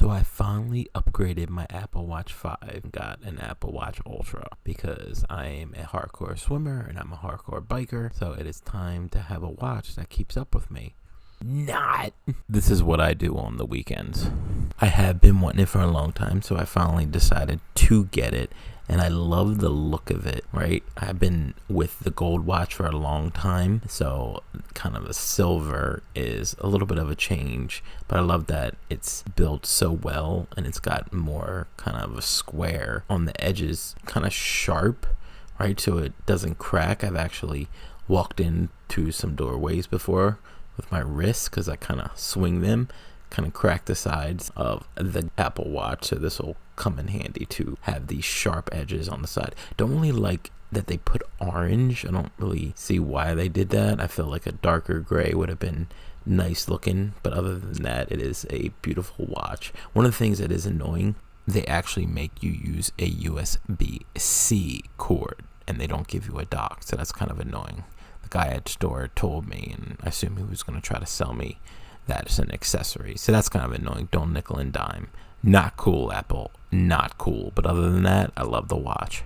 So I finally upgraded my Apple Watch 5 and got an Apple Watch Ultra because I am a hardcore swimmer and I'm a hardcore biker. So it is time to have a watch that keeps up with me. Not. This is what I do on the weekends. I have been wanting it for a long time, so I finally decided to get it. And I love the look of it, right? I've been with the gold watch for a long time, so kind of a silver is a little bit of a change, but I love that it's built so well and it's got more kind of a square on the edges, kind of sharp, right? So it doesn't crack. I've actually walked into some doorways before with my wrists because I kind of swing them, kind of crack the sides of the Apple Watch, so this will come in handy to have these sharp edges on the side. Don't really like that they put orange. I don't really see why they did that. I feel like a darker gray would have been nice looking, but other than that, it is a beautiful watch. One of the things that is annoying, they actually make you use a USB-C cord and they don't give you a dock, so that's kind of annoying. The guy at the store told me, and I assume he was going to try to sell me that as an accessory, so that's kind of annoying. Don't nickel and dime. Not cool, Apple. Not cool. But other than that, I love the watch.